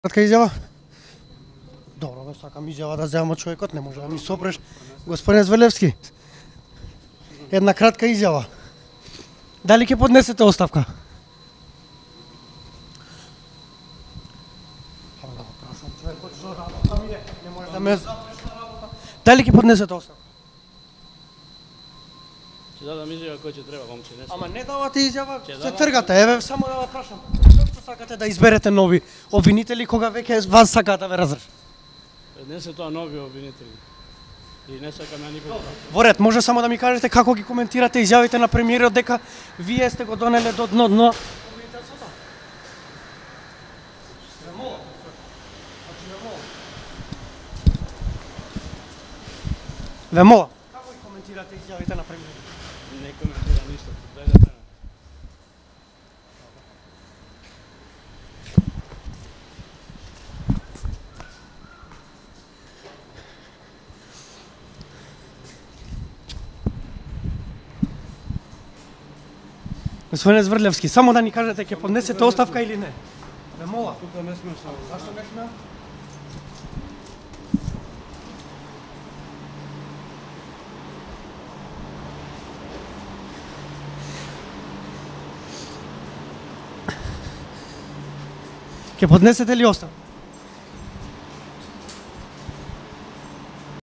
Кратка изјава? Добро, бе, сакам изјава да земам од човекот, не може да ми сопреш. Господин Звелевски, една кратка изјава. Дали ќе поднесете оставка? Не може да ме запреш на работа. Дали ќе поднесете оставка? Ќе дадам изјава кој ќе треба, момче, не. Ама не давате изјава, Ќе се дадам. тргате. Еве, само да ве прашам. Зошто сакате да изберете нови обвинители кога веќе вас сакаат да ве разрешат? Не се тоа нови обвинители. И не сакам ја никој. Во ред, може само да ми кажете како ги коментирате изјавите на премиерот дека вие сте го донеле до дно обвинителството? Ве молам. Како ги коментирате изјавите на премиерот? Не коментира ништо. Дај да мене. Господин Зврлевски, само да ни кажете ќе поднесете оставка или не? Ве молам. Тука не сме само. Зашто не сме? Ќе поднесете ли оставка?